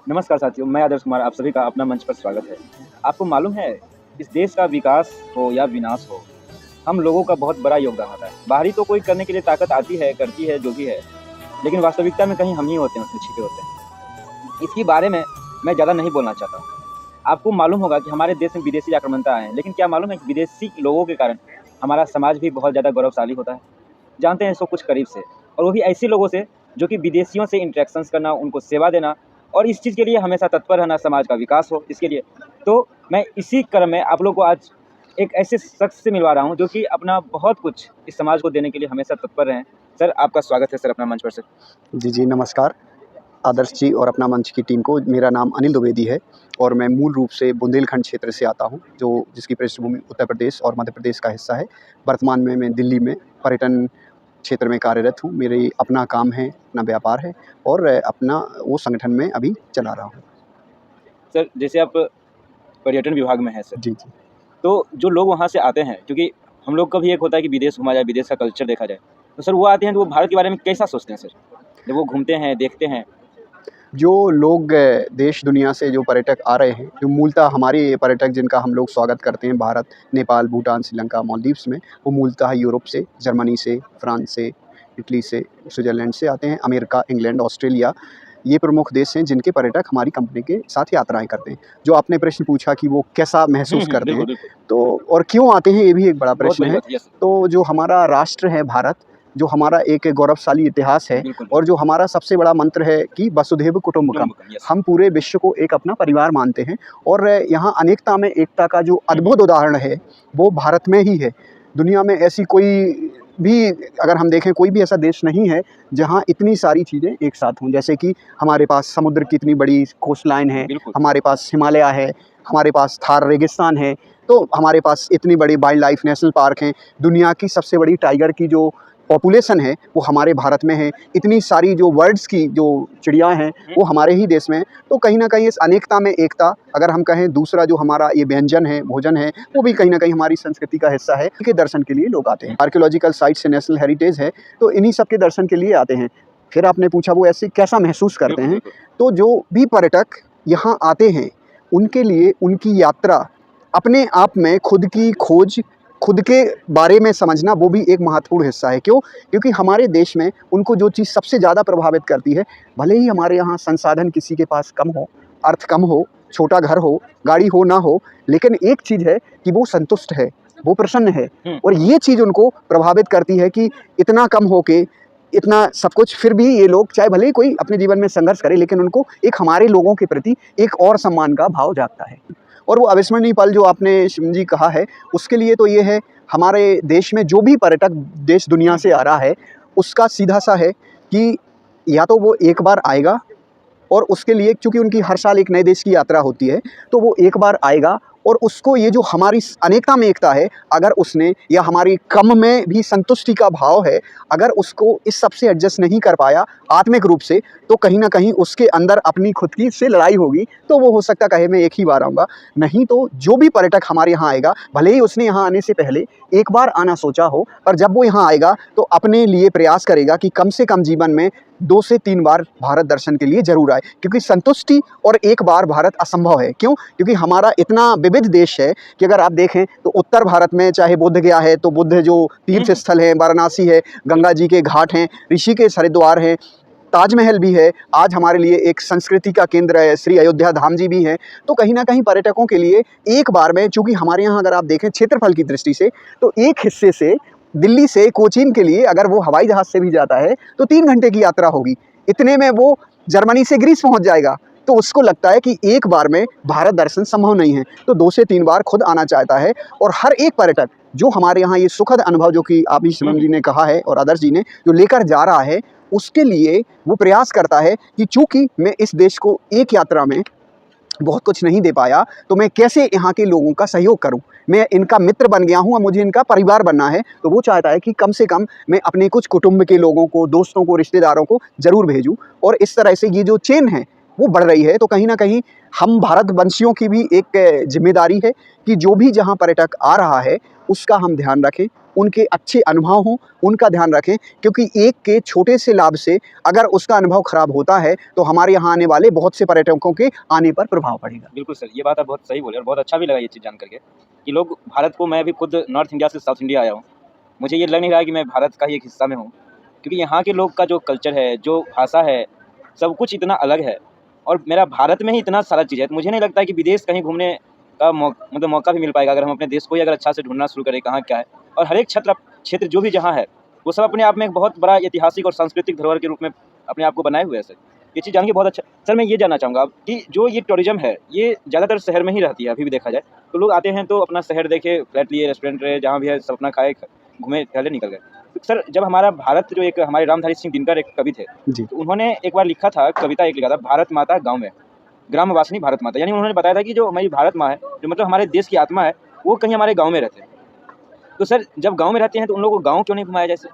नमस्कार साथियों, मैं आदर्श कुमार, आप सभी का अपना मंच पर स्वागत है। आपको मालूम है, इस देश का विकास हो या विनाश हो, हम लोगों का बहुत बड़ा योगदान होता है। बाहरी तो कोई करने के लिए ताकत आती है, करती है, जो भी है, लेकिन वास्तविकता में कहीं हम ही होते हैं, उसमें छिपे होते हैं। इसके बारे में मैं ज़्यादा नहीं बोलना चाहता हूँ। आपको मालूम होगा कि हमारे देश में विदेशी आक्रमणता आए हैं, लेकिन क्या मालूम है कि विदेशी लोगों के कारण हमारा समाज भी बहुत ज़्यादा गौरवशाली होता है। जानते हैं इसको कुछ करीब से, और वो भी ऐसे लोगों से जो कि विदेशियों से इंटरेक्शंस करना, उनको सेवा देना और इस चीज़ के लिए हमेशा तत्पर रहना, समाज का विकास हो इसके लिए। तो मैं इसी क्रम में आप लोगों को आज एक ऐसे शख्स से मिलवा रहा हूँ जो कि अपना बहुत कुछ इस समाज को देने के लिए हमेशा तत्पर रहें। सर, आपका स्वागत है सर अपना मंच पर सर। जी, नमस्कार आदर्श जी और अपना मंच की टीम को। मेरा नाम अनिल द्विवेदी है और मैं मूल रूप से बुंदेलखंड क्षेत्र से आता हूं, जो जिसकी पृष्ठभूमि उत्तर प्रदेश और मध्य प्रदेश का हिस्सा है। वर्तमान में मैं दिल्ली में पर्यटन क्षेत्र में कार्यरत हूं। मेरे अपना काम है, अपना व्यापार है और अपना वो संगठन में अभी चला रहा हूँ। सर, जैसे आप पर्यटन विभाग में हैं सर, जी जी। तो जो लोग वहाँ से आते हैं, क्योंकि हम लोग का भी एक होता है कि विदेश घूमा जाए, विदेश का कल्चर देखा जाए, तो सर वो आते हैं तो वो भारत के बारे में कैसा सोचते हैं सर, जब वो घूमते हैं, देखते हैं? जो लोग देश दुनिया से जो पर्यटक आ रहे हैं, जो मूलतः हमारे पर्यटक जिनका हम लोग स्वागत करते हैं भारत, नेपाल, भूटान, श्रीलंका, मालदीव्स में, वो मूलतः यूरोप से, जर्मनी से, फ्रांस से, इटली से, स्विट्ज़रलैंड से आते हैं। अमेरिका, इंग्लैंड, ऑस्ट्रेलिया, ये प्रमुख देश हैं जिनके पर्यटक हमारी कंपनी के साथ यात्राएं करते हैं। जो आपने प्रश्न पूछा कि वो कैसा महसूस करते हैं, बिल्कुल। तो और क्यों आते हैं, ये भी एक बड़ा बहुत प्रश्न बड़ी है। बात है, यस। तो जो हमारा राष्ट्र है भारत, जो हमारा एक गौरवशाली इतिहास है बिल्कुल। और जो हमारा सबसे बड़ा मंत्र है कि वसुधैव कुटुंबकम, यस। हम पूरे विश्व को एक अपना परिवार मानते हैं और यहाँ अनेकता में एकता का जो अद्भुत उदाहरण है वो भारत में ही है। दुनिया में ऐसी कोई भी, अगर हम देखें, कोई भी ऐसा देश नहीं है जहाँ इतनी सारी चीज़ें एक साथ हों। जैसे कि हमारे पास समुद्र की इतनी बड़ी कोस्ट लाइन है, बिल्कुल। हमारे पास हिमालय है, हमारे पास थार रेगिस्तान है, तो हमारे पास इतनी बड़ी वाइल्ड लाइफ नेशनल पार्क हैं। दुनिया की सबसे बड़ी टाइगर की जो पॉपुलेशन है वो हमारे भारत में है। इतनी सारी जो वर्ड्स की जो चिड़िया हैं वो हमारे ही देश में हैं। तो कहीं ना कहीं इस अनेकता में एकता, अगर हम कहें, दूसरा जो हमारा ये व्यंजन है, भोजन है, वो भी कहीं ना कहीं हमारी संस्कृति का हिस्सा है। इनके दर्शन के लिए लोग आते हैं। आर्कियोलॉजिकल साइट्स से नेशनल हेरिटेज है, तो इन्हीं सब के दर्शन के लिए आते हैं। फिर आपने पूछा वो ऐसे कैसा महसूस करते हैं, तो जो भी पर्यटक यहाँ आते हैं उनके लिए उनकी यात्रा अपने आप में खुद की खोज, खुद के बारे में समझना, वो भी एक महत्वपूर्ण हिस्सा है। क्यों? क्योंकि हमारे देश में उनको जो चीज़ सबसे ज़्यादा प्रभावित करती है, भले ही हमारे यहाँ संसाधन किसी के पास कम हो, अर्थ कम हो, छोटा घर हो, गाड़ी हो ना हो, लेकिन एक चीज़ है कि वो संतुष्ट है, वो प्रसन्न है। और ये चीज़ उनको प्रभावित करती है कि इतना कम हो के इतना सब कुछ, फिर भी ये लोग, चाहे भले ही कोई अपने जीवन में संघर्ष करे, लेकिन उनको एक हमारे लोगों के प्रति एक और सम्मान का भाव जागता है। और वो अविस्मरणीय पल जो आपने शिवम जी कहा है, उसके लिए तो ये है, हमारे देश में जो भी पर्यटक देश दुनिया से आ रहा है उसका सीधा सा है कि या तो वो एक बार आएगा, और उसके लिए चूँकि उनकी हर साल एक नए देश की यात्रा होती है, तो वो एक बार आएगा और उसको ये जो हमारी अनेकता में एकता है, अगर उसने, या हमारी कम में भी संतुष्टि का भाव है, अगर उसको इस सब से एडजस्ट नहीं कर पाया आत्मिक रूप से, तो कहीं ना कहीं उसके अंदर अपनी खुद की से लड़ाई होगी। तो वो हो सकता कहे मैं एक ही बार आऊँगा। नहीं तो जो भी पर्यटक हमारे यहाँ आएगा, भले ही उसने यहाँ आने से पहले एक बार आना सोचा हो, पर जब वो यहाँ आएगा तो अपने लिए प्रयास करेगा कि कम से कम जीवन में 2 से 3 बार भारत दर्शन के लिए जरूर आए। क्योंकि संतुष्टि और एक बार भारत असंभव है। क्यों? क्योंकि हमारा इतना विविध देश है कि अगर आप देखें तो उत्तर भारत में चाहे बोध गया है, तो बुद्ध जो तीर्थ स्थल है, वाराणसी है, गंगा जी के घाट हैं, ऋषिकेश, हरिद्वार है, ताजमहल भी है, आज हमारे लिए एक संस्कृति का केंद्र है, श्री अयोध्या धाम जी भी हैं। तो कहीं ना कहीं पर्यटकों के लिए एक बार में, चूँकि हमारे यहाँ अगर आप देखें क्षेत्रफल की दृष्टि से, तो एक हिस्से से दिल्ली से कोचीन के लिए अगर वो हवाई जहाज़ से भी जाता है तो 3 घंटे की यात्रा होगी। इतने में वो जर्मनी से ग्रीस पहुंच जाएगा। तो उसको लगता है कि एक बार में भारत दर्शन संभव नहीं है, तो 2 से 3 बार खुद आना चाहता है। और हर एक पर्यटक जो हमारे यहाँ ये सुखद अनुभव, जो कि आप ही शिवम जी ने कहा है और आदर्श जी ने जो लेकर जा रहा है, उसके लिए वो प्रयास करता है कि चूँकि मैं इस देश को एक यात्रा में बहुत कुछ नहीं दे पाया, तो मैं कैसे यहाँ के लोगों का सहयोग करूँ। मैं इनका मित्र बन गया हूँ और मुझे इनका परिवार बनना है, तो वो चाहता है कि कम से कम मैं अपने कुछ कुटुंब के लोगों को, दोस्तों को, रिश्तेदारों को ज़रूर भेजूँ। और इस तरह से ये जो चेन है वो बढ़ रही है। तो कहीं ना कहीं हम भारतवंशियों की भी एक जिम्मेदारी है कि जो भी जहाँ पर्यटक आ रहा है उसका हम ध्यान रखें, उनके अच्छे अनुभव हों, उनका ध्यान रखें, क्योंकि एक के छोटे से लाभ से अगर उसका अनुभव खराब होता है तो हमारे यहाँ आने वाले बहुत से पर्यटकों के आने पर प्रभाव पड़ेगा। बिल्कुल सर, ये बात आप बहुत सही बोले और बहुत अच्छा भी लगा ये चीज़ जान करके कि लोग भारत को, मैं भी खुद नॉर्थ इंडिया से साउथ इंडिया आया हूँ, मुझे ये लग नहीं रहा है कि मैं भारत का ही एक हिस्सा में हूँ, क्योंकि यहाँ के लोग का जो कल्चर है, जो भाषा है, सब कुछ इतना अलग है और मेरा भारत में ही इतना सारा चीज़ है, तो मुझे नहीं लगता है कि विदेश कहीं घूमने का मतलब मौका भी मिल पाएगा अगर हम अपने देश को ही अगर अच्छा से ढूंढना शुरू करें कहाँ क्या है। और हर एक क्षेत्र जो भी जहाँ है वो सब अपने आप में एक बहुत बड़ा ऐतिहासिक और सांस्कृतिक धरोहर के रूप में अपने आप को बनाए हुए हैं सर। ये चीज़ जान के बहुत अच्छा। सर मैं ये जानना चाहूँगा कि जो ये टूरिज्म है ये ज़्यादातर शहर में ही रहती है, अभी भी देखा जाए तो लोग आते हैं तो अपना शहर देखे, फ्लैट लिए, रेस्टोरेंट रहे, जहाँ भी है सब अपना खाए, घूमे, टहले, निकल गए। तो सर जब हमारा भारत, जो एक हमारे रामधारी सिंह दिनकर एक कवि थे, जी। तो उन्होंने एक बार लिखा था, कविता एक लिखा था, भारत माता गाँव में, ग्राम वासिनी भारत माता, यानी उन्होंने बताया था कि जो हमारी भारत माँ है, जो मतलब हमारे देश की आत्मा है, वो कहीं हमारे गाँव में रहते हैं। तो सर जब गाँव में रहते हैं तो उन लोगों को गाँव क्यों नहीं घुमाया जाए सर?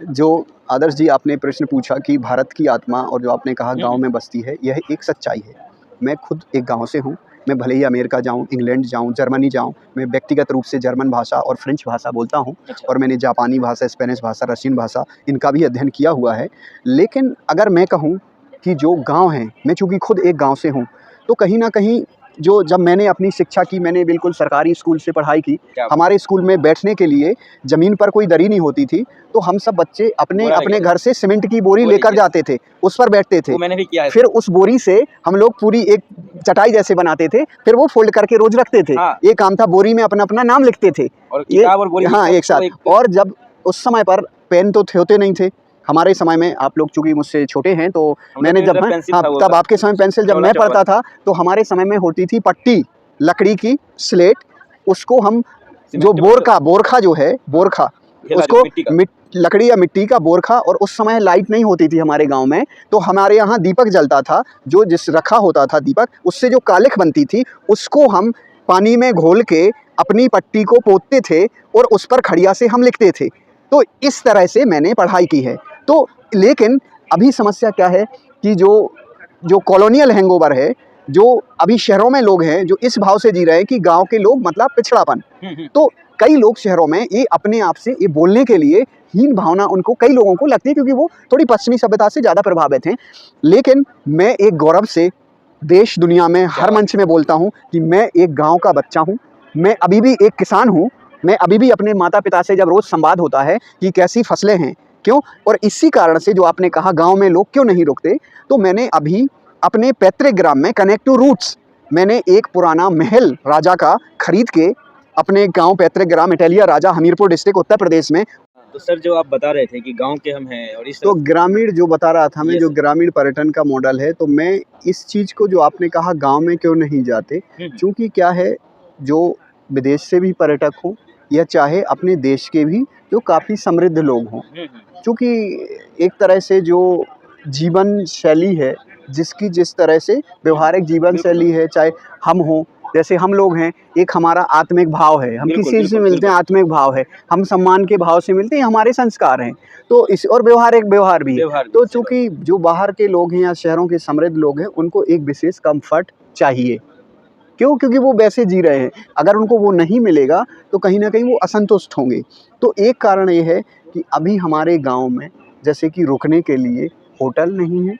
जो आदर्श जी आपने प्रश्न पूछा कि भारत की आत्मा और जो आपने कहा गांव में बसती है, यह एक सच्चाई है। मैं खुद एक गांव से हूं। मैं भले ही अमेरिका जाऊं, इंग्लैंड जाऊं, जर्मनी जाऊं, मैं व्यक्तिगत रूप से जर्मन भाषा और फ्रेंच भाषा बोलता हूं अच्छा। और मैंने जापानी भाषा, स्पेनिश भाषा, रशियन भाषा इनका भी अध्ययन किया हुआ है। लेकिन अगर मैं कहूं कि जो गाँव हैं, मैं चूँकि खुद एक गाँव से हूँ, तो कहीं न कहीं जो जब मैंने अपनी शिक्षा की, मैंने बिल्कुल सरकारी स्कूल से पढ़ाई की। हमारे स्कूल में बैठने के लिए ज़मीन पर कोई दरी नहीं होती थी, तो हम सब बच्चे अपने अपने घर से सीमेंट की बोरी लेकर जाते थे, उस पर बैठते थे। वो मैंने भी किया है। फिर उस बोरी से हम लोग पूरी एक चटाई जैसे बनाते थे, फिर वो फोल्ड करके रोज रखते थे। हाँ। ये काम था, बोरी में अपना अपना नाम लिखते थे और किताब और बोरी हाँ एक साथ। और जब उस समय पर पेन तो होते नहीं थे हमारे समय में, आप लोग चूँकि मुझसे छोटे हैं तो मैंने जब तब आपके समय पेंसिल, जब मैं पढ़ता था तो हमारे समय में होती थी पट्टी, लकड़ी की स्लेट, उसको हम जो बोरखा जो है, बोरखा, उसको लकड़ी या मिट्टी का बोरखा, और उस समय लाइट नहीं होती थी हमारे गांव में, तो हमारे यहाँ दीपक जलता था, जो जिस रखा होता था दीपक, उससे जो कालिख बनती थी उसको हम पानी में घोल के अपनी पट्टी को पोतते थे और उस पर खड़िया से हम लिखते थे। तो इस तरह से मैंने पढ़ाई की है। तो लेकिन अभी समस्या क्या है कि जो कॉलोनियल हैंगओवर है, जो अभी शहरों में लोग हैं जो इस भाव से जी रहे हैं कि गांव के लोग मतलब पिछड़ापन, तो कई लोग शहरों में ये अपने आप से ये बोलने के लिए हीन भावना उनको, कई लोगों को लगती है, क्योंकि वो थोड़ी पश्चिमी सभ्यता से ज़्यादा प्रभावित हैं। लेकिन मैं एक गौरव से देश दुनिया में हर मंच में बोलता हूँ कि मैं एक गाँव का बच्चा हूँ, मैं अभी भी एक किसान हूँ। मैं अभी भी अपने माता पिता से जब रोज़ संवाद होता है कि कैसी फसलें हैं, क्यों, और इसी कारण से जो आपने कहा गांव में लोग क्यों नहीं रुकते, तो मैंने अभी अपने पैतृक ग्राम में कनेक्ट टू रूट्स, मैंने एक पुराना महल राजा का खरीद के अपने गांव पैतृक ग्राम इटालिया राजा, हमीरपुर डिस्ट्रिक्ट, उत्तर प्रदेश में। तो सर जो आप बता रहे थे कि गांव के हम हैं और इस तो ग्रामीण जो बता रहा था मैं, जो ग्रामीण पर्यटन का मॉडल है, तो मैं इस चीज़ को, जो आपने कहा गाँव में क्यों नहीं जाते, चूँकि क्या है, जो विदेश से भी पर्यटक हों या चाहे अपने देश के भी जो काफ़ी समृद्ध लोग हों, चूँकि एक तरह से जो जीवन शैली है, जिसकी जिस तरह से व्यवहारिक जीवन शैली है, चाहे हम हों, जैसे हम लोग हैं, एक हमारा आत्मिक भाव है, हम किसी से मिलते हैं आत्मिक भाव है, हम सम्मान के भाव से मिलते हैं, हमारे संस्कार हैं, तो इस और व्यवहार भी है। तो चूँकि जो बाहर के लोग हैं या शहरों के समृद्ध लोग हैं, उनको एक विशेष कम्फर्ट चाहिए, क्यों, क्योंकि वो वैसे जी रहे हैं। अगर उनको वो नहीं मिलेगा तो कहीं ना कहीं वो असंतुष्ट होंगे। तो एक कारण ये है कि अभी हमारे गांव में जैसे कि रुकने के लिए होटल नहीं है।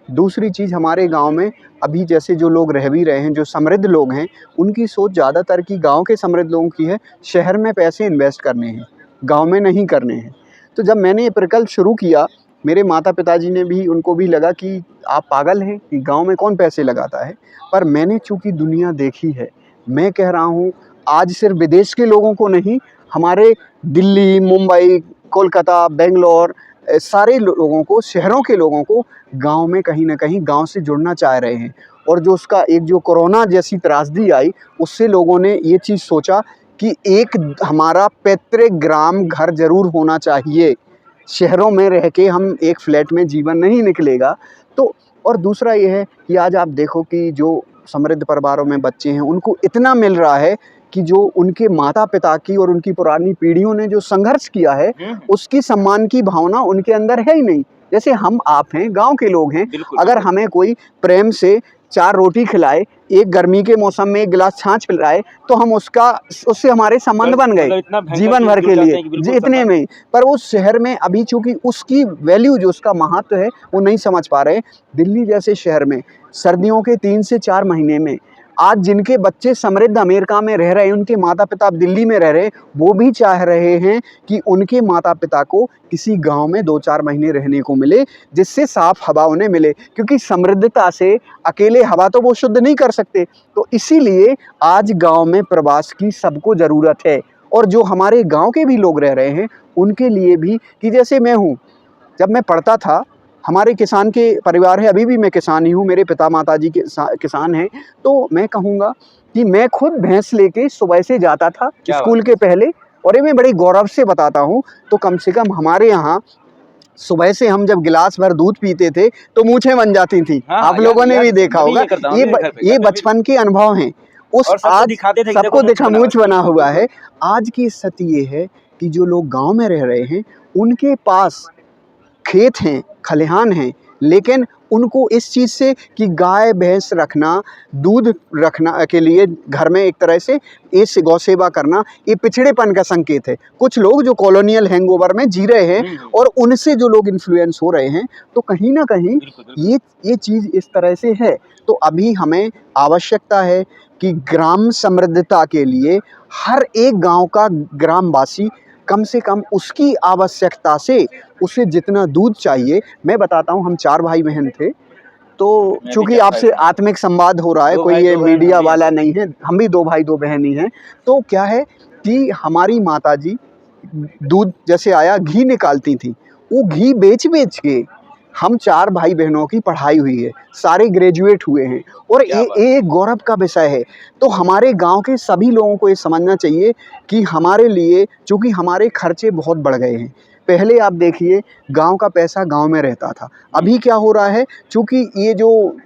दूसरी चीज़, हमारे गांव में अभी जैसे जो लोग रह भी रहे हैं, जो समृद्ध लोग हैं, उनकी सोच ज़्यादातर की गांव के समृद्ध लोगों की है, शहर में पैसे इन्वेस्ट करने हैं, गांव में नहीं करने हैं। तो जब मैंने ये प्रकल्प शुरू किया, मेरे माता पिताजी ने भी, उनको भी लगा कि आप पागल हैं कि गांव में कौन पैसे लगाता है। पर मैंने चूँकि दुनिया देखी है, मैं कह रहा हूँ आज सिर्फ विदेश के लोगों को नहीं, हमारे दिल्ली, मुंबई, कोलकाता, बेंगलोर, सारे लोगों को, शहरों के लोगों को गांव में कहीं ना कहीं गांव से जुड़ना चाह रहे हैं। और जो उसका एक जो कोरोना जैसी त्रासदी आई, उससे लोगों ने ये चीज़ सोचा कि एक हमारा पैतृक ग्राम घर ज़रूर होना चाहिए, शहरों में रह के हम एक फ्लैट में जीवन नहीं निकलेगा। तो और दूसरा ये है कि आज आप देखो कि जो समृद्ध परिवारों में बच्चे हैं, उनको इतना मिल रहा है कि जो उनके माता पिता की और उनकी पुरानी पीढ़ियों ने जो संघर्ष किया है, उसकी सम्मान की भावना उनके अंदर है ही नहीं। जैसे हम आप हैं, गांव के लोग हैं, अगर हमें कोई प्रेम से 4 रोटी खिलाए, एक गर्मी के मौसम में 1 गिलास छाछ पिलाए, तो हम उससे हमारे संबंध बन गए इतना भयंकर जीवन भर चीज़ के जुड़ जाते लिए हैं कि बिल्कुल जी, इतने संबंध। में ही। पर उस शहर में अभी चूंकि उसकी वैल्यू, जो उसका महत्व है, वो नहीं समझ पा रहे। दिल्ली जैसे शहर में सर्दियों के 3 से 4 महीने में आज जिनके बच्चे समृद्ध अमेरिका में रह रहे हैं, उनके माता पिता अब दिल्ली में रह रहे हैं, वो भी चाह रहे हैं कि उनके माता पिता को किसी गांव में 2-4 महीने रहने को मिले, जिससे साफ हवा उन्हें मिले, क्योंकि समृद्धता से अकेले हवा तो वो शुद्ध नहीं कर सकते। तो इसीलिए आज गांव में प्रवास की सबको ज़रूरत है। और जो हमारे गांव के भी लोग रह रहे हैं उनके लिए भी, कि जैसे मैं हूँ, जब मैं पढ़ता था, हमारे किसान के परिवार है, अभी भी मैं किसान ही हूँ, मेरे पिता माताजी किसान हैं, तो मैं कहूँगा कि मैं खुद भैंस लेके सुबह से जाता था क्या स्कूल के पहले। और ये मैं बड़े गौरव से बताता हूँ, तो कम से कम हमारे यहाँ सुबह से हम जब गिलास भर दूध पीते थे तो मूंछें बन जाती थी। हाँ, आप लोगों ने भी देखा मैं भी होगा। ये करता हूँ, ये मेरे घर पे ये घर में भी। बचपन के अनुभव हैं। उस और सबको आज दिखाते थे कि सबको देखो देखा मूंछ मूंछ बना बना हुआ बिल्कुल, है। आज की स्थिति ये है कि जो लोग गांव में रह रहे हैं उनके पास खेत हैं, खलिहान हैं, लेकिन उनको इस चीज़ से कि गाय भैंस रखना, दूध रखना के लिए घर में एक तरह से इस गौ सेवा करना, ये पिछड़ेपन का संकेत है। कुछ लोग जो कॉलोनियल हैंगओवर में जी रहे हैं और उनसे जो लोग इन्फ्लुएंस हो रहे हैं, तो कहीं ना कहीं ये चीज़ इस तरह से है। तो अभी हमें आवश्यकता है कि ग्राम समृद्धता के लिए हर एक गांव का ग्रामवासी कम से कम उसकी आवश्यकता से उसे जितना दूध चाहिए, मैं बताता हूँ, हम 4 भाई बहन थे, तो मैं भी चूंकि 4 आपसे भाई बहन। आत्मिक संवाद हो रहा है, 2 कोई भाई ये 2 बहन मीडिया हम भी वाला हैं। नहीं है, हम भी 2 भाई 2 बहन ही हैं। तो क्या है कि हमारी माताजी दूध जैसे आया घी निकालती थी, वो घी बेच बेच के हम 4 भाई बहनों की पढ़ाई हुई है, सारे ग्रेजुएट हुए हैं, और क्या बात। ये एक गौरव का विषय है। तो हमारे गांव के सभी लोगों को ये समझना चाहिए कि हमारे लिए, चूँकि हमारे खर्चे बहुत बढ़ गए हैं। पहले आप देखिए, गांव का पैसा गांव में रहता था। अभी क्या हो रहा है, चूँकि ये जो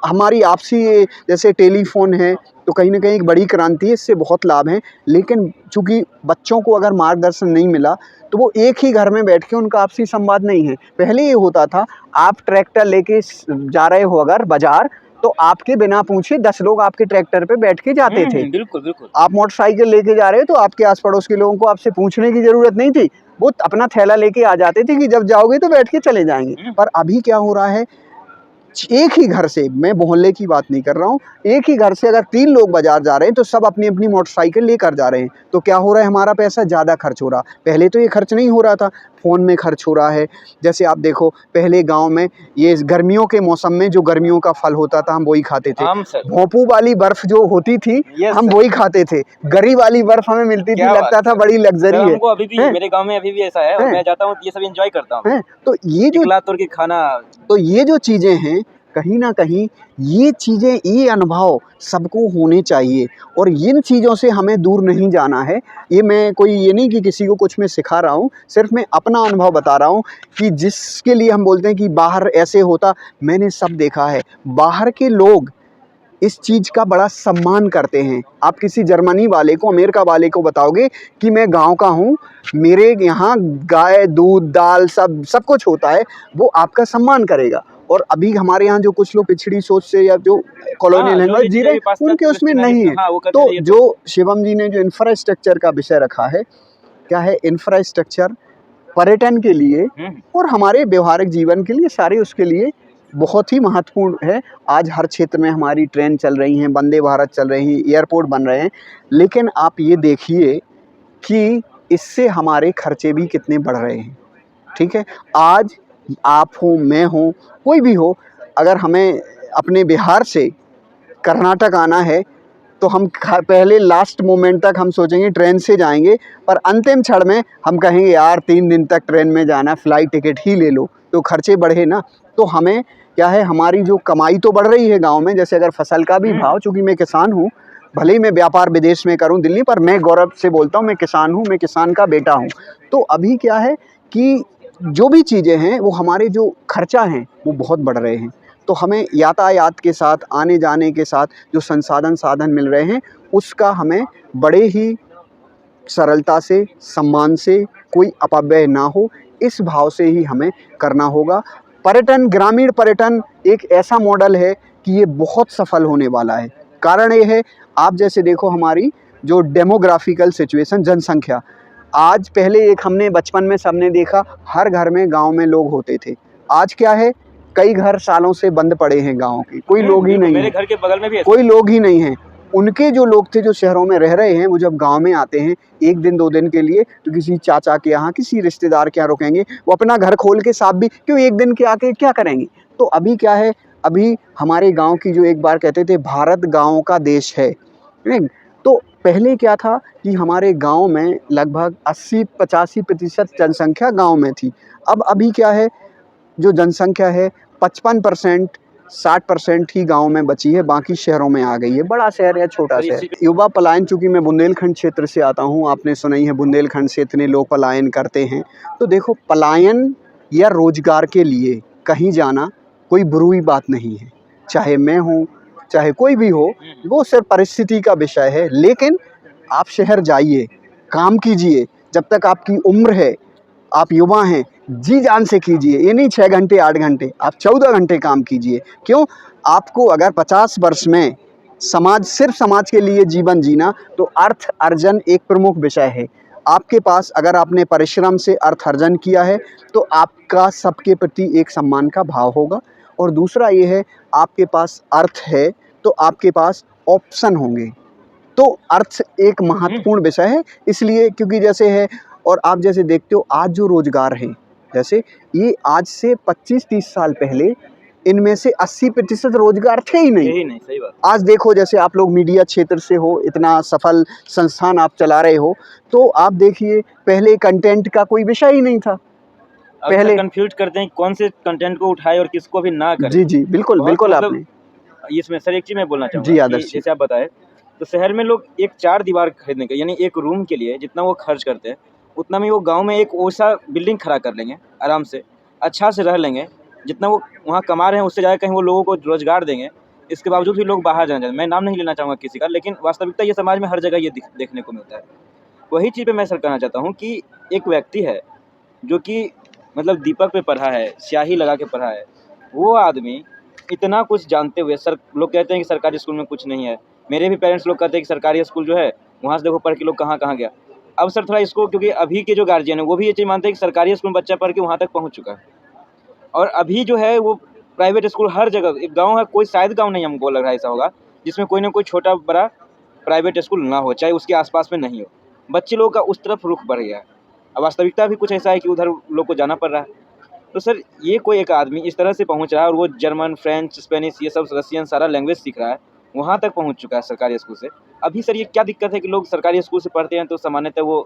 हमारी आपसी ये जैसे टेलीफ़ोन है, तो कहीं न कहीं एक बड़ी क्रांति है, इससे बहुत लाभ हैं। लेकिन चूँकि बच्चों को अगर मार्गदर्शन नहीं मिला, तो वो एक ही घर में बैठ के उनका आपसी संवाद नहीं है। पहले ये होता था, आप ट्रैक्टर लेके जा रहे हो अगर बाज़ार, तो आपके बिना पूछे 10 लोग आपके ट्रैक्टर पे बैठ के जाते थे। बिल्कुल, बिल्कुल। आप मोटरसाइकिल लेके जा रहे हो, तो आपके आस-पड़ोस के लोगों को आपसे पूछने की ज़रूरत नहीं थी। वो अपना थैला लेके आ जाते थे कि जब जाओगे तो बैठ के चले जाएँगे। पर अभी क्या हो रहा है, एक ही घर से, मैं मोहल्ले की बात नहीं कर रहा हूँ, एक ही घर से अगर 3 लोग बाज़ार जा रहे हैं, तो सब अपनी-अपनी मोटरसाइकिल लेकर जा रहे हैं। तो क्या हो रहा है, हमारा पैसा ज़्यादा खर्च हो रहा। पहले तो ये खर्च नहीं हो रहा था, फ़ोन में खर्च हो रहा है। जैसे आप देखो, पहले गाँव में ये गर्मियों के मौसम में जो गर्मियों का फल होता था, हम वही खाते थे। आम सर। भोंपू वाली बर्फ़ जो होती थी, यस हम सर। वही खाते थे। गरी वाली बर्फ़ हमें मिलती थी, क्या बात लगता था है। बड़ी सर लग्ज़री है। हमको अभी भी हैं? मेरे गाँव में अभी भी ऐसा है और हैं? मैं जाता हूँ, ये सब एन्जॉय करता हूँ। हैं? तो ये जो टिकला तोड़ के खाना। तो ये जो चीज़ें हैं, कहीं न कहीं ये चीज़ें, ये अनुभव सबको होने चाहिए, और इन चीज़ों से हमें दूर नहीं जाना है। ये मैं कोई ये नहीं कि किसी को कुछ मैं सिखा रहा हूँ, सिर्फ़ मैं अपना अनुभव बता रहा हूँ कि जिसके लिए हम बोलते हैं कि बाहर ऐसे होता, मैंने सब देखा है। बाहर के लोग इस चीज़ का बड़ा सम्मान करते हैं। आप किसी जर्मनी वाले को, अमेरिका वाले को बताओगे कि मैं गाँव का हूँ, मेरे यहाँ गाय, दूध, दाल सब कुछ होता है, वो आपका सम्मान करेगा। और अभी हमारे यहाँ जो कुछ लोग पिछड़ी सोच से या जो कॉलोनियल जो हैं ये जी चीज़ रहे अभी हैं, पाश्चात्य उनके उसमें वेस्टर्नाइज़ नहीं है। हाँ, वो करते तो हैं ये जो शिवम जी ने जो इंफ्रास्ट्रक्चर का विषय रखा है, क्या है इंफ्रास्ट्रक्चर पर्यटन के लिए और हमारे व्यवहारिक जीवन के लिए, सारे उसके लिए बहुत ही महत्वपूर्ण है। आज हर क्षेत्र में हमारी ट्रेन चल रही हैं, वंदे भारत चल रही हैं, एयरपोर्ट बन रहे हैं, लेकिन आप ये देखिए कि इससे हमारे खर्चे भी कितने बढ़ रहे हैं। ठीक है, आज आप हो, मैं हूँ, कोई भी हो, अगर हमें अपने बिहार से कर्नाटक आना है, तो हम पहले लास्ट मोमेंट तक हम सोचेंगे ट्रेन से जाएंगे, पर अंतिम क्षण में हम कहेंगे यार 3 दिन तक ट्रेन में जाना, फ़्लाइट टिकट ही ले लो, तो खर्चे बढ़े ना। तो हमें क्या है, हमारी जो कमाई तो बढ़ रही है गांव में, जैसे अगर फसल का भी भाव, चूँकि मैं किसान हूँ, भले ही मैं व्यापार विदेश में करूँ दिल्ली, पर मैं गौरव से बोलता हूँ मैं किसान हूँ, मैं किसान का बेटा हूँ। तो अभी क्या है कि जो भी चीज़ें हैं, वो हमारे जो खर्चा हैं वो बहुत बढ़ रहे हैं। तो हमें यातायात के साथ, आने जाने के साथ जो साधन मिल रहे हैं, उसका हमें बड़े ही सरलता से, सम्मान से, कोई अपव्यय ना हो, इस भाव से ही हमें करना होगा। पर्यटन, ग्रामीण पर्यटन एक ऐसा मॉडल है कि ये बहुत सफल होने वाला है। कारण ये है, आप जैसे देखो हमारी जो डेमोग्राफिकल सिचुएशन, जनसंख्या, आज पहले एक हमने बचपन में सबने देखा हर घर में गांव में लोग होते थे। आज क्या है, कई घर सालों से बंद पड़े हैं गांव के, कोई लोग ही नहीं मेरे है, घर के बगल में भी कोई लोग ही नहीं है। उनके जो लोग थे जो शहरों में रह रहे हैं, वो जब गांव में आते हैं 1 दिन 2 दिन के लिए, तो किसी चाचा के यहाँ, किसी रिश्तेदार के यहाँ रुकेंगे। वो अपना घर खोल के साफ भी क्यों, 1 दिन के आके क्या करेंगे। तो अभी क्या है, अभी हमारे गांव की जो एक बार कहते थे भारत गाँव का देश है, नहीं? तो पहले क्या था कि हमारे गांव में लगभग 80-85% जनसंख्या गांव में थी। अब अभी क्या है, जो जनसंख्या है 55% 60% ही गांव में बची है, बाकी शहरों में आ गई है। बड़ा शहर या छोटा शहर, युवा पलायन, चूंकि मैं बुंदेलखंड क्षेत्र से आता हूं, आपने सुना ही है बुंदेलखंड से इतने लोग पलायन करते हैं। तो देखो, पलायन या रोजगार के लिए कहीं जाना कोई बुरी बात नहीं है, चाहे मैं हूँ चाहे कोई भी हो, वो सिर्फ परिस्थिति का विषय है। लेकिन आप शहर जाइए, काम कीजिए, जब तक आपकी उम्र है, आप युवा हैं, जी जान से कीजिए। ये नहीं 6 घंटे 8 घंटे, आप 14 घंटे काम कीजिए। क्यों, आपको अगर 50 वर्ष में सिर्फ समाज के लिए जीवन जीना, तो अर्थ अर्जन एक प्रमुख विषय है। आपके पास अगर आपने परिश्रम से अर्थ अर्जन किया है, तो आपका सबके प्रति एक सम्मान का भाव होगा। और दूसरा ये है, आपके पास अर्थ है तो आपके पास ऑप्शन होंगे। तो अर्थ एक महत्वपूर्ण विषय है, इसलिए क्योंकि जैसे है, और आप जैसे देखते हो आज जो रोजगार है, जैसे ये आज से 25-30 साल पहले इनमें से 80% रोजगार थे ही नहीं। सही बात। आज देखो, जैसे आप लोग मीडिया क्षेत्र से हो, इतना सफल संस्थान आप चला रहे हो, तो आप देखिए पहले कंटेंट का कोई विषय ही नहीं था। पहले कंफ्यूज करते हैं कौन से कंटेंट को उठाए और किसको भी ना करें। जी जी, बिल्कुल बिल्कुल। मतलब आपने इसमें सर एक चीज मैं बोलना चाहूँगा जी आदर्श जी, जैसे आप बताए, तो शहर में लोग एक 4 दीवार खरीदने के, यानी एक रूम के लिए जितना वो खर्च करते हैं, उतना में वो गांव में एक ओसा बिल्डिंग खड़ा कर लेंगे, आराम से अच्छा से रह लेंगे। जितना वो वहाँ कमा रहे हैं उससे ज़्यादा कहीं वो लोगों को रोजगार देंगे। इसके बावजूद भी लोग बाहर जाना चाहते हैं। मैं नाम नहीं लेना चाहूँगा किसी का, लेकिन वास्तविकता ये समाज में हर जगह ये देखने को मिलता है। वही चीज़ पे मैं सर कहना चाहता हूँ कि एक व्यक्ति है जो कि मतलब दीपक पे पढ़ा है, स्याही लगा के पढ़ा है, वो आदमी इतना कुछ जानते हुए, सर लोग कहते हैं कि सरकारी स्कूल में कुछ नहीं है। मेरे भी पेरेंट्स लोग कहते हैं कि सरकारी स्कूल जो है वहाँ से देखो पढ़ के लोग कहाँ कहाँ गया। अब सर थोड़ा इसको, क्योंकि अभी के जो गार्जियन है वो भी ये चीज़ मानते हैं कि सरकारी स्कूल में बच्चा पढ़ के वहाँ तक पहुँच चुका है, और अभी जो है वो प्राइवेट स्कूल हर जगह। एक गाँव है, कोई शायद गाँव नहीं, हमको लग रहा है ऐसा होगा, जिसमें कोई ना कोई छोटा बड़ा प्राइवेट स्कूल ना हो, चाहे उसके आसपास में नहीं हो। बच्चे लोगों का उस तरफ रुख बढ़ गया है। अब वास्तविकता भी कुछ ऐसा है कि उधर लोग को जाना पड़ रहा है। तो सर ये कोई एक आदमी इस तरह से पहुंच रहा है, और वो जर्मन, फ्रेंच, स्पेनिश, ये सब रशियन सारा लैंग्वेज सीख रहा है, वहाँ तक पहुंच चुका है सरकारी स्कूल से। अभी सर ये क्या दिक्कत है कि लोग सरकारी स्कूल से पढ़ते हैं तो सामान्यतः वो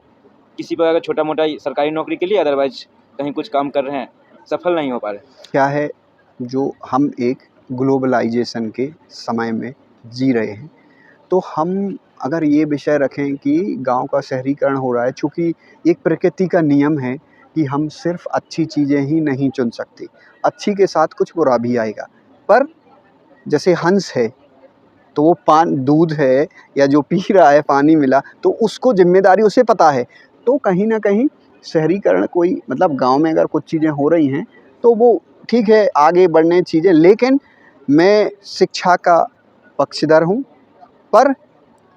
किसी प्रकार का छोटा मोटा सरकारी नौकरी के लिए, अदरवाइज कहीं कुछ काम कर रहे हैं, सफल नहीं हो पा रहे। क्या है, जो हम एक ग्लोबलाइजेशन के समय में जी रहे हैं, तो हम अगर ये विषय रखें कि गांव का शहरीकरण हो रहा है, चूँकि एक प्रकृति का नियम है कि हम सिर्फ अच्छी चीज़ें ही नहीं चुन सकते, अच्छी के साथ कुछ बुरा भी आएगा। पर जैसे हंस है, तो वो दूध है या जो पी रहा है, पानी मिला तो उसको जिम्मेदारी उसे पता है। तो कहीं ना कहीं शहरीकरण कोई मतलब गांव में अगर कुछ चीज़ें हो रही हैं तो वो ठीक है, आगे बढ़ने चीज़ें, लेकिन मैं शिक्षा का पक्षधर हूँ। पर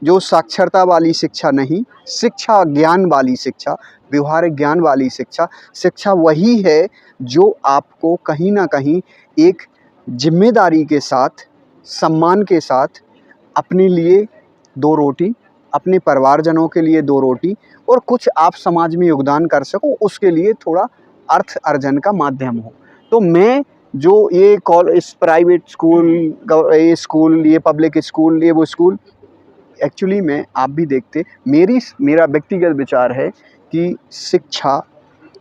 जो साक्षरता वाली शिक्षा नहीं, शिक्षा ज्ञान वाली शिक्षा, व्यवहारिक ज्ञान वाली शिक्षा, शिक्षा वही है जो आपको कहीं ना कहीं एक जिम्मेदारी के साथ, सम्मान के साथ अपने लिए 2 रोटी, अपने परिवारजनों के लिए 2 रोटी, और कुछ आप समाज में योगदान कर सको, उसके लिए थोड़ा अर्थ अर्जन का माध्यम हो। तो मैं जो ये इस प्राइवेट स्कूल, ये स्कूल, ये पब्लिक स्कूल, ये वो स्कूल, एक्चुअली में आप भी देखते, मेरा व्यक्तिगत विचार है कि शिक्षा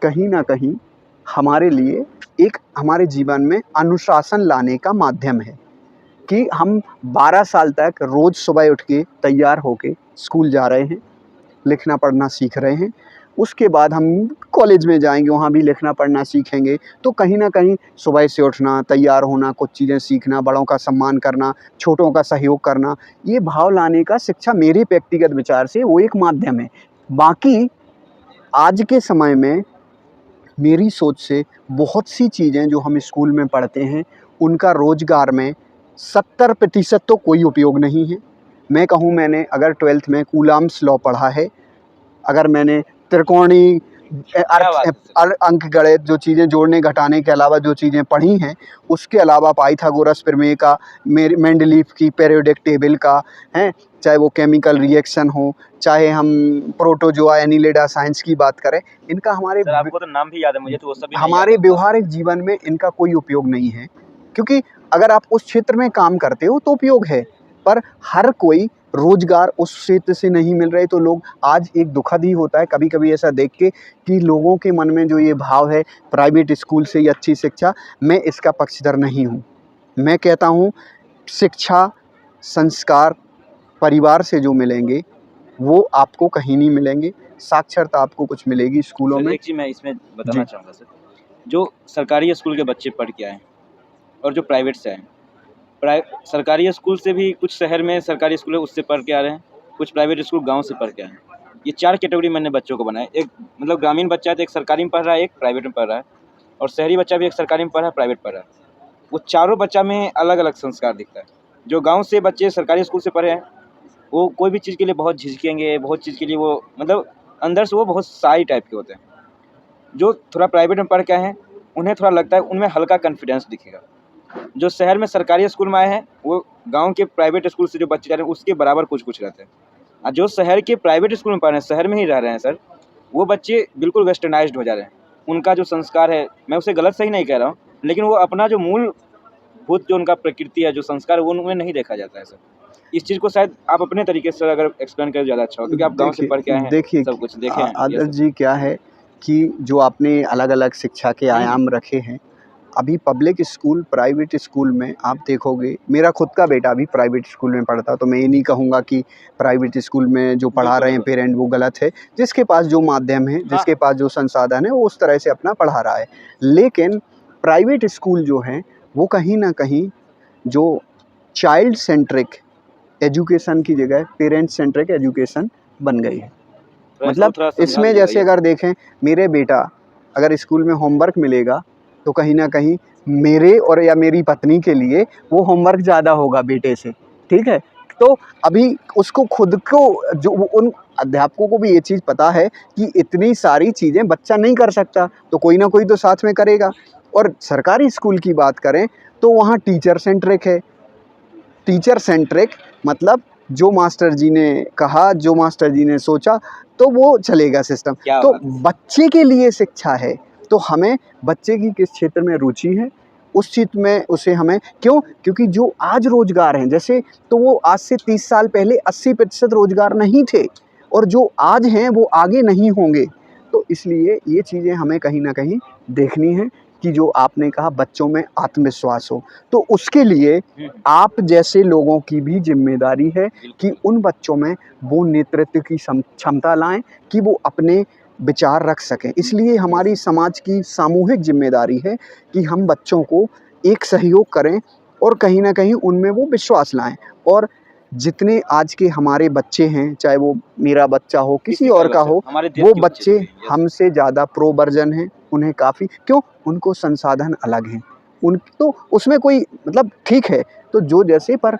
कहीं ना कहीं हमारे लिए एक हमारे जीवन में अनुशासन लाने का माध्यम है कि हम 12 साल तक रोज़ सुबह उठ के तैयार होके स्कूल जा रहे हैं, लिखना पढ़ना सीख रहे हैं। उसके बाद हम कॉलेज में जाएंगे, वहाँ भी लिखना पढ़ना सीखेंगे। तो कहीं ना कहीं सुबह से उठना, तैयार होना, कुछ चीज़ें सीखना, बड़ों का सम्मान करना, छोटों का सहयोग करना, ये भाव लाने का शिक्षा मेरे व्यक्तिगत विचार से वो एक माध्यम है। बाकी आज के समय में मेरी सोच से बहुत सी चीज़ें जो हम स्कूल में पढ़ते हैं, उनका रोज़गार में 70% तो कोई उपयोग नहीं है। मैं कहूँ, मैंने अगर 12th में कूलाम्स लॉ पढ़ा है, अगर मैंने त्रिकोणीय क्या बात है सर। अंक गणित जो चीज़ें जोड़ने घटाने के अलावा जो चीज़ें पढ़ी हैं, उसके अलावा पाइथागोरस प्रमेय का, मेंडलीफ की पीरियोडिक टेबल का, हैं, चाहे वो केमिकल रिएक्शन हो, चाहे हम प्रोटोजोआ एनिलिडा साइंस की बात करें, इनका सर आपको तो नाम भी याद है, मुझे तो वो सब भी नहीं याद हमारे है। व्यवहारिक जीवन में इनका कोई उपयोग नहीं है। क्योंकि अगर आप उस क्षेत्र में काम करते हो तो उपयोग है, पर हर कोई रोजगार उस क्षेत्र से नहीं मिल रहे, तो लोग आज एक दुखद ही होता है कभी कभी ऐसा देख के कि लोगों के मन में जो ये भाव है प्राइवेट स्कूल से ही अच्छी शिक्षा, मैं इसका पक्षधर नहीं हूँ। मैं कहता हूँ शिक्षा संस्कार परिवार से जो मिलेंगे वो आपको कहीं नहीं मिलेंगे। साक्षरता आपको कुछ मिलेगी स्कूलों सर में। एक चीज़ मैं इसमें बताना जी। चाहूँगा सर, जो सरकारी स्कूल के बच्चे पढ़ के आए हैं और जो प्राइवेट से आए हैं, सरकारी स्कूल से भी कुछ शहर में सरकारी स्कूल है उससे पढ़ के आ रहे हैं, कुछ प्राइवेट स्कूल गांव से पढ़ के आए हैं। ये 4 कैटेगरी मैंने बच्चों को बनाया। एक मतलब ग्रामीण बच्चा है तो एक सरकारी में पढ़ रहा है, एक प्राइवेट में पढ़ रहा है, और शहरी बच्चा भी एक सरकारी में पढ़ रहा है, प्राइवेट पढ़ रहा है। वो चारों बच्चा में अलग-अलग संस्कार दिखता है। जो गाँव से बच्चे सरकारी स्कूल से पढ़े हैं, वो कोई भी चीज़ के लिए बहुत झिझकेंगे, बहुत चीज़ के लिए वो मतलब अंदर से वो बहुत शाई टाइप के होते हैं। जो थोड़ा प्राइवेट में पढ़ के आए हैं, उन्हें थोड़ा लगता है उनमें हल्का कॉन्फिडेंस दिखेगा। जो शहर में सरकारी स्कूल में आए हैं, वो गाँव के प्राइवेट स्कूल से जो बच्चे जा रहे हैं, उसके बराबर कुछ-कुछ रहते हैं। और जो शहर के प्राइवेट स्कूल में पढ़ रहे हैं, शहर में ही रह रहे हैं सर, वो बच्चे बिल्कुल वेस्टर्नाइज़्ड हो जा रहे हैं। उनका जो संस्कार है, मैं उसे गलत सही नहीं कह रहा हूँ, लेकिन वो अपना जो मूलभूत जो उनका प्रकृति है, जो संस्कार है, वो उनमें नहीं देखा जाता है सर। इस चीज़ को शायद आप अपने तरीके से अगर एक्सप्लेन करें ज़्यादा अच्छा हो, क्योंकि आप गाँव से पढ़ के आए हैं, देखिए सब कुछ देखे हैं ये आदर्श सब। जी, क्या है कि जो आपने अलग-अलग शिक्षा के आयाम रखे हैं, अभी पब्लिक स्कूल, प्राइवेट स्कूल में आप देखोगे, मेरा खुद का बेटा अभी प्राइवेट स्कूल में पढ़ता, तो मैं ये नहीं कहूँगा कि प्राइवेट स्कूल में जो पढ़ा बिल्कुल, रहे हैं बिल्कुल। पेरेंट वो गलत है। जिसके पास जो माध्यम है, जिसके पास जो संसाधन है, वो उस तरह से अपना पढ़ा रहा है। लेकिन प्राइवेट स्कूल जो हैं, वो कहीं न कहीं जो चाइल्ड सेंट्रिक एजुकेशन की जगह पेरेंट सेंट्रिक एजुकेशन बन गई है। थोड़ा इसको मतलब थोड़ा समझा इसमें दीजिएगा जैसे ये। अगर देखें, मेरे बेटा अगर स्कूल में होमवर्क मिलेगा तो कहीं न कहीं मेरे और या मेरी पत्नी के लिए वो होमवर्क ज़्यादा होगा बेटे से, ठीक है? तो अभी उसको खुद को जो उन अध्यापकों को भी ये चीज़ पता है कि इतनी सारी चीज़ें बच्चा नहीं कर सकता, तो कोई ना कोई तो साथ में करेगा। और सरकारी स्कूल की बात करें तो वहाँ टीचर सेंट्रिक है। टीचर सेंट्रिक मतलब जो मास्टर जी ने कहा, जो मास्टर जी ने सोचा, तो वो चलेगा सिस्टम। क्या तो बात है! बच्चे के लिए शिक्षा है, तो हमें बच्चे की किस क्षेत्र में रुचि है, उस क्षेत्र में उसे हमें क्यों? क्योंकि जो आज रोज़गार हैं, जैसे तो वो आज से 30 साल पहले 80% रोज़गार नहीं थे, और जो आज हैं वो आगे नहीं होंगे। तो इसलिए ये चीज़ें हमें कहीं न कहीं देखनी है कि जो आपने कहा बच्चों में आत्मविश्वास हो, तो उसके लिए आप जैसे लोगों की भी ज़िम्मेदारी है कि बिल्कुल। उन बच्चों में वो नेतृत्व की क्षमता लाएँ कि वो अपने विचार रख सकें। इसलिए हमारी समाज की सामूहिक ज़िम्मेदारी है कि हम बच्चों को एक सहयोग करें और कहीं न कहीं उनमें वो विश्वास लाएँ। और जितने आज के हमारे बच्चे हैं, चाहे वो मेरा बच्चा हो, किसी और का हो, हमारे देश वो के बच्चे भी हैं। यस। हमसे ज़्यादा प्रो वर्ज़न हैं। उन्हें काफ़ी क्यों? उनको संसाधन अलग हैं। उन तो उसमें कोई मतलब ठीक है, तो जो जैसे पर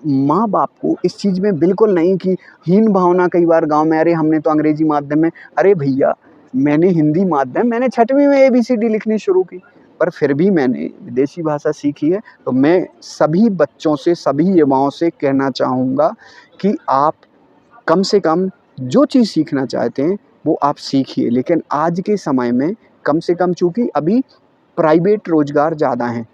माँ-बाप को इस चीज़ में बिल्कुल नहीं कि हीन भावना कई बार गाँव में, अरे हमने तो अंग्रेजी माध्यम में, अरे भैया मैंने हिंदी माध्यम, मैंने 6वीं में एबीसीडी लिखनी शुरू की, पर फिर भी मैंने विदेशी भाषा सीखी है। तो मैं सभी बच्चों से, सभी युवाओं से कहना चाहूँगा कि आप कम से कम जो चीज़ सीखना चाहते हैं, वो आप सीखिए। लेकिन आज के समय में कम से कम, चूँकि अभी प्राइवेट रोज़गार ज़्यादा हैं,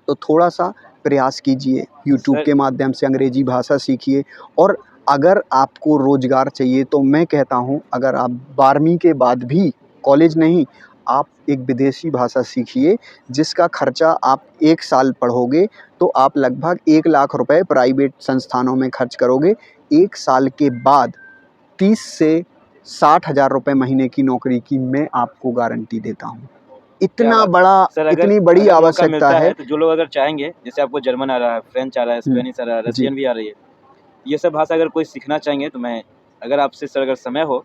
तो थोड़ा-सा प्रयास कीजिए, यूट्यूब सर के माध्यम से अंग्रेजी भाषा सीखिए। और अगर आपको रोज़गार चाहिए तो मैं कहता हूँ, अगर आप 12वीं के बाद भी, कॉलेज नहीं, आप एक विदेशी भाषा सीखिए, जिसका खर्चा आप 1 साल पढ़ोगे तो आप लगभग 1 लाख रुपए प्राइवेट संस्थानों में खर्च करोगे। 1 साल के बाद 30 से 60 हज़ार रुपए महीने की नौकरी की मैं आपको गारंटी देता हूँ। क्या इतना बात है! बड़ा, सर इतनी बड़ी अगर मौका आवश्यकता मिलता है। है तो जो लोग अगर चाहेंगे, जैसे आपको जर्मन आ रहा है, फ्रेंच आ रहा है, हुँ, स्पेनिश आ रहा है, जी, रशियन भी आ रही है। ये सब भाषा अगर कोई सीखना चाहेंगे तो मैं अगर आपसे सर अगर समय हो,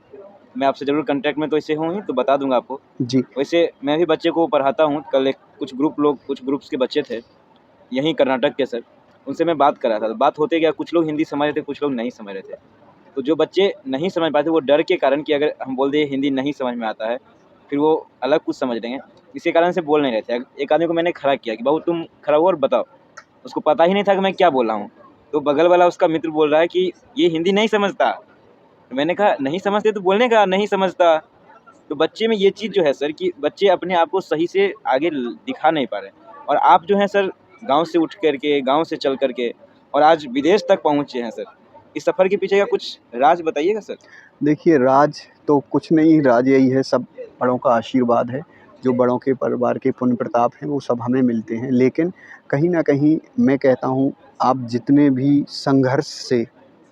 मैं आपसे ज़रूर कॉन्टैक्ट में तो ऐसे हूँ ही, तो बता दूँगा आपको। जी, वैसे मैं भी बच्चे को पढ़ाता हूँ, कल एक कुछ ग्रुप्स के बच्चे थे, यहीं कर्नाटक के सर। उनसे मैं बात कर रहा था। तो बात होते क्या, कुछ लोग हिंदी समझ रहे थे, कुछ लोग नहीं समझ रहे थे। तो जो बच्चे नहीं समझ पाते वो डर के कारण कि अगर हम बोल दें हिंदी नहीं समझ में आता है, फिर वो अलग कुछ समझ लेंगे, इसी कारण से बोल नहीं रहे थे। एक आदमी को मैंने खड़ा किया कि बाबू तुम खड़ा हो और बताओ। उसको पता ही नहीं था कि मैं क्या बोल रहा हूँ। तो बगल वाला उसका मित्र बोल रहा है कि ये हिंदी नहीं समझता। तो मैंने कहा नहीं समझते तो बोलने का नहीं समझता। तो बच्चे में ये चीज़ जो है सर कि बच्चे अपने आप को सही से आगे दिखा नहीं पा रहे हैं। और आप जो हैं सर गांव से उठ करके, गांव से चल करके और आज विदेश तक पहुंचे हैं सर। इस सफ़र के पीछे का कुछ राज बताइएगा सर। देखिए, राज तो कुछ नहीं, राज यही है, सब बड़ों का आशीर्वाद है। जो बड़ों के परिवार के पुण्य प्रताप हैं वो सब हमें मिलते हैं। लेकिन कहीं न कहीं मैं कहता हूँ, आप जितने भी संघर्ष से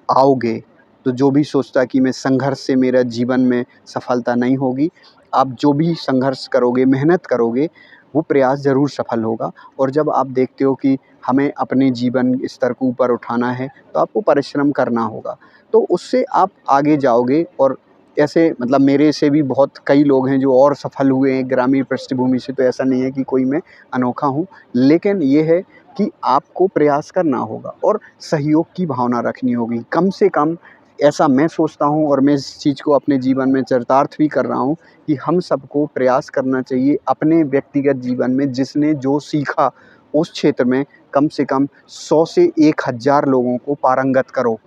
आओगे, तो जो भी सोचता है कि मैं संघर्ष से मेरा जीवन में सफलता नहीं होगी, आप जो भी संघर्ष करोगे, मेहनत करोगे, वो प्रयास ज़रूर सफल होगा। और जब आप देखते हो कि हमें अपने जीवन स्तर को ऊपर उठाना है, तो आपको परिश्रम करना होगा। तो उससे आप आगे जाओगे। और ऐसे मतलब मेरे से भी बहुत कई लोग हैं जो और सफल हुए हैं ग्रामीण पृष्ठभूमि से, तो ऐसा नहीं है कि कोई मैं अनोखा हूँ। लेकिन ये है कि आपको प्रयास करना होगा और सहयोग की भावना रखनी होगी। कम से कम ऐसा मैं सोचता हूँ और मैं इस चीज़ को अपने जीवन में चरितार्थ भी कर रहा हूँ कि हम सबको प्रयास करना चाहिए अपने व्यक्तिगत जीवन में, जिसने जो सीखा उस क्षेत्र में कम से कम 100 से 1000 लोगों को पारंगत करो।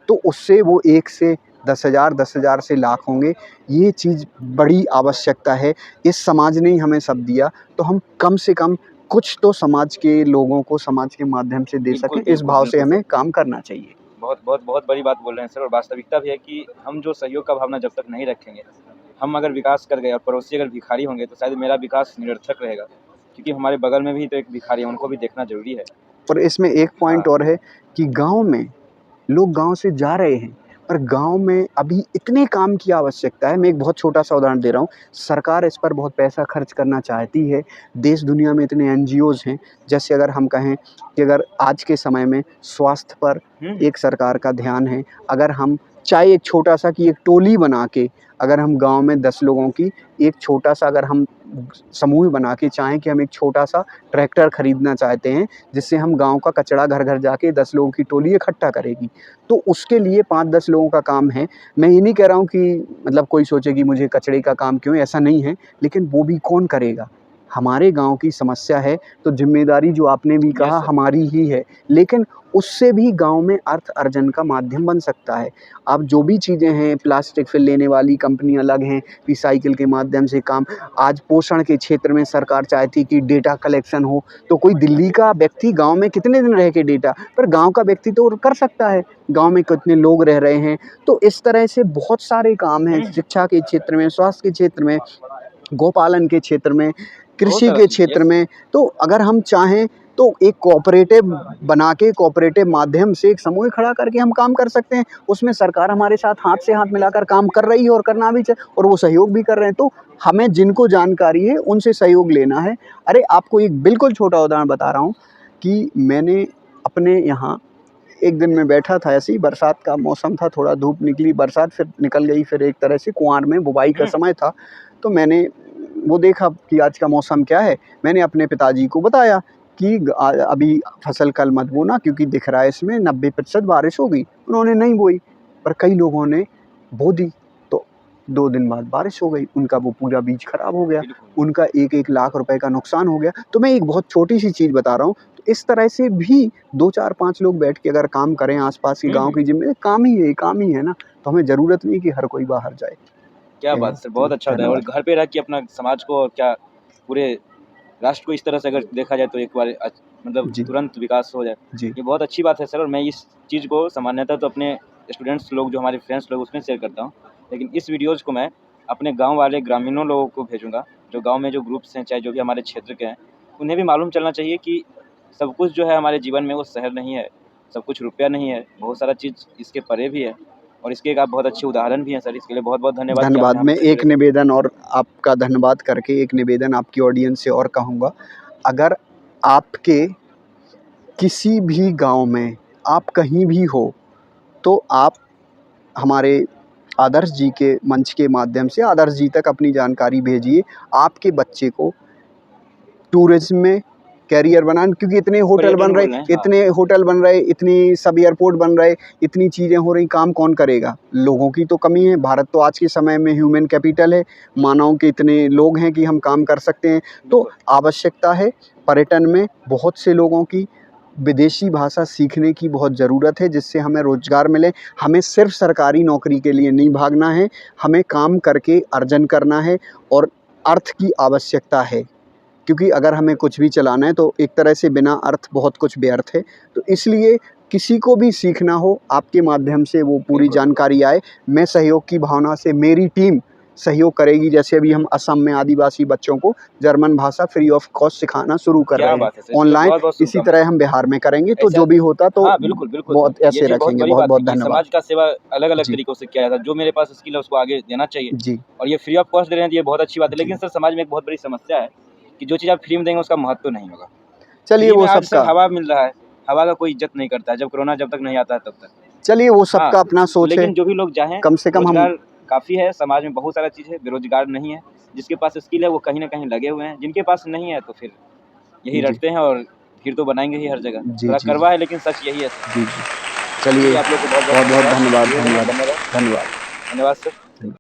तो उससे वो 1 से 10,000, 10,000 से लाख होंगे। ये चीज़ बड़ी आवश्यकता है। इस समाज ने ही हमें सब दिया, तो हम कम से कम कुछ तो समाज के लोगों को समाज के माध्यम से दे बिल्कुल, सकें, इस बिल्कुल, भाव से बिल्कुल सर। हमें काम करना चाहिए। बहुत बहुत बहुत बड़ी बात बोल रहे हैं सर। और वास्तविकता भी है कि हम जो सहयोग का भावना जब तक नहीं रखेंगे, हम अगर विकास कर गए और पड़ोसी अगर भिखारी होंगे तो शायद मेरा विकास निरर्थक रहेगा। क्योंकि हमारे बगल में भी तो एक भिखारी है, उनको भी देखना ज़रूरी है। और इसमें एक हाँ, पॉइंट और है कि गाँव में लोग गाँव से जा रहे हैं, पर गाँव में अभी इतने काम की आवश्यकता है। मैं एक बहुत छोटा-सा उदाहरण दे रहा हूँ। सरकार इस पर बहुत पैसा खर्च करना चाहती है। देश दुनिया में इतने एनजीओज़ हैं। जैसे अगर हम कहें कि अगर आज के समय में स्वास्थ्य पर एक सरकार का ध्यान है। अगर हम चाहे एक छोटा-सा कि एक टोली बना के अगर हम गाँव में 10 लोगों की एक छोटा-सा अगर हम समूह बना के चाहें कि हम एक छोटा-सा ट्रैक्टर खरीदना चाहते हैं, जिससे हम गाँव का कचरा घर-घर जाके 10 लोगों की टोली इकट्ठा करेगी। तो उसके लिए 5-10 लोगों का काम है। मैं ये नहीं कह रहा हूँ कि मतलब कोई सोचे कि मुझे कचरे का काम क्यों, ऐसा नहीं है, लेकिन वो भी कौन करेगा? हमारे गाँव की समस्या है, तो ज़िम्मेदारी जो आपने भी यस कहा सर। हमारी ही है, लेकिन उससे भी गाँव में अर्थ अर्जन का माध्यम बन सकता है। अब जो भी चीज़ें हैं, प्लास्टिक फिर लेने वाली कंपनी अलग हैं, रिसाइकिल के माध्यम से काम। आज पोषण के क्षेत्र में सरकार चाहती कि डेटा कलेक्शन हो, तो कोई दिल्ली का व्यक्ति गाँव में कितने दिन रह के डेटा, पर गाँव का व्यक्ति तो कर सकता है। गाँव में कितने लोग रह रहे हैं, तो इस तरह से बहुत सारे काम हैं शिक्षा के क्षेत्र में, स्वास्थ्य के क्षेत्र में, गोपालन के क्षेत्र में, बहुत कृषि सारा के चीज़, क्षेत्र यस। में। तो अगर हम चाहें तो एक कोऑपरेटिव बना के कोऑपरेटिव माध्यम से एक समूह खड़ा करके हम काम कर सकते हैं। उसमें सरकार हमारे साथ हाथ से हाथ मिलाकर काम कर रही है और करना भी और वो सहयोग भी कर रहे हैं। तो हमें जिनको जानकारी है उनसे सहयोग लेना है। अरे आपको एक बिल्कुल छोटा उदाहरण बता रहा हूँ कि मैंने अपने यहाँ एक दिन मैं बैठा था, ऐसे ही बरसात का मौसम था, थोड़ा धूप निकली, बरसात फिर निकल गई, फिर एक तरह से कुंवार में बुवाई का समय था। तो मैंने वो देखा कि आज का मौसम क्या है। मैंने अपने पिताजी को बताया कि अभी फसल कल मत बोना क्योंकि दिख रहा है इसमें 90% बारिश होगी। उन्होंने नहीं बोई, पर कई लोगों ने बो दी, तो 2 दिन बाद बारिश हो गई, उनका वो पूरा बीज खराब हो गया, बिल्कुल। उनका 1-1 लाख रुपए का नुकसान हो गया। तो मैं एक बहुत छोटी-सी चीज़ बता रहा हूँ। तो इस तरह से भी 2, 4, 5 लोग बैठ के अगर काम करें आस-पास के गाँव की ज़िम्मे काम ही है ना, तो हमें ज़रूरत नहीं कि हर कोई बाहर जाए। क्या बात सर, बहुत अच्छा बताया। और धन्यवाद। घर पे रह के अपना समाज को और क्या पूरे राष्ट्र को इस तरह से अगर देखा जाए तो एक बार मतलब जी, तुरंत विकास हो जाए। जी, ये बहुत अच्छी बात है सर। और मैं इस चीज़ को सामान्यतः तो अपने स्टूडेंट्स लोग जो हमारे फ्रेंड्स लोग उसमें शेयर करता हूँ। लेकिन इस वीडियोज़ को मैं अपने गाँव वाले ग्रामीणों लोगों को भेजूँगा, जो गाँव में जो ग्रुप्स हैं, चाहे जो भी हमारे क्षेत्र के हैं, उन्हें भी मालूम चलना चाहिए कि सब कुछ जो है हमारे जीवन में वो शहर नहीं है, सब कुछ रुपया नहीं है, बहुत सारा चीज़ इसके परे भी है। और इसके एक आप बहुत अच्छे उदाहरण भी हैं सर। इसके लिए बहुत-बहुत धन्यवाद कि धन्यवाद। आपने मैं हमसे एक जुड़े। निवेदन और आपका धन्यवाद करके एक निवेदन आपकी ऑडियंस से और कहूँगा, अगर आपके किसी भी गाँव में आप कहीं भी हो, तो आप हमारे आदर्श जी के मंच के माध्यम से आदर्श जी तक अपनी जानकारी भेजिए। आपके बच्चे को टूरिज़्म में कैरियर बनाना, क्योंकि इतने होटल बन रहे, हाँ। इतने होटल बन रहे, इतनी सब एयरपोर्ट बन रहे, इतनी चीज़ें हो रही, काम कौन करेगा? लोगों की तो कमी है। भारत तो आज के समय में ह्यूमन कैपिटल है, मानव के इतने लोग हैं कि हम काम कर सकते हैं। तो आवश्यकता है पर्यटन में बहुत से लोगों की विदेशी भाषा सीखने की बहुत ज़रूरत है, जिससे हमें रोज़गार मिले। हमें सिर्फ सरकारी नौकरी के लिए नहीं भागना है, हमें काम करके अर्जन करना है और अर्थ की आवश्यकता है, क्योंकि अगर हमें कुछ भी चलाना है तो एक तरह से बिना अर्थ बहुत कुछ व्यर्थ है। तो इसलिए किसी को भी सीखना हो, आपके माध्यम से वो पूरी जानकारी आए। मैं सहयोग की भावना से, मेरी टीम सहयोग करेगी। जैसे अभी हम असम में आदिवासी बच्चों को जर्मन भाषा फ्री ऑफ कॉस्ट सिखाना शुरू कर क्या रहे बात है हैं सर, ऑनलाइन। बहुत-बहुत इसी शुभकामनाएं। तरह हम बिहार में करेंगे, तो ऐसा जो भी होता तो हाँ, बिल्कुल, बिल्कुल बहुत सर। ऐसे ये चीज़ बहुत रखेंगे। बड़ी बहुत बात है बहुत कि धन्यवाद समाज का सेवा अलग-अलग जी तरीकों से किया जाता है। जो मेरे पास स्किल है उसको आगे देना चाहिए जी और ये फ्री ऑफ कॉस्ट दे रहे हैं तो ये बहुत अच्छी बात है। जी। लेकिन सर समाज में एक बहुत बड़ी समस्या है कि जो चीज़ आप फ्री में देंगे उसका महत्व नहीं होगा। चलिए फ्री में वो आज सर सबका हवा मिल रहा है, हवा का कोई इज़्ज़त नहीं करता है। जब तक नहीं आता है तब तक। चलिए वो हाँ, सबका अपना सोच है। लेकिन जो भी लोग चाहें, कम से कम हम रोज़गार काफ़ी है, समाज में बहुत सारा चीज़ है, बेरोज़गार नहीं है। जिसके पास स्किल है वो कहीं न कहीं लगे हुए हैं, जिनके पास नहीं है तो फिर यही जी रटते हैं और भीड़ तो बनाएँगे ही हर जगह। जी थोड़ा जी कड़वा है लेकिन सच यही है सर। जी जी। चलिए चलिए आप लोग को बहुत बहुत-बहुत बहुत धन्यवाद धन्यवाद। धन्यवाद धन्यवाद धन्यवाद सर।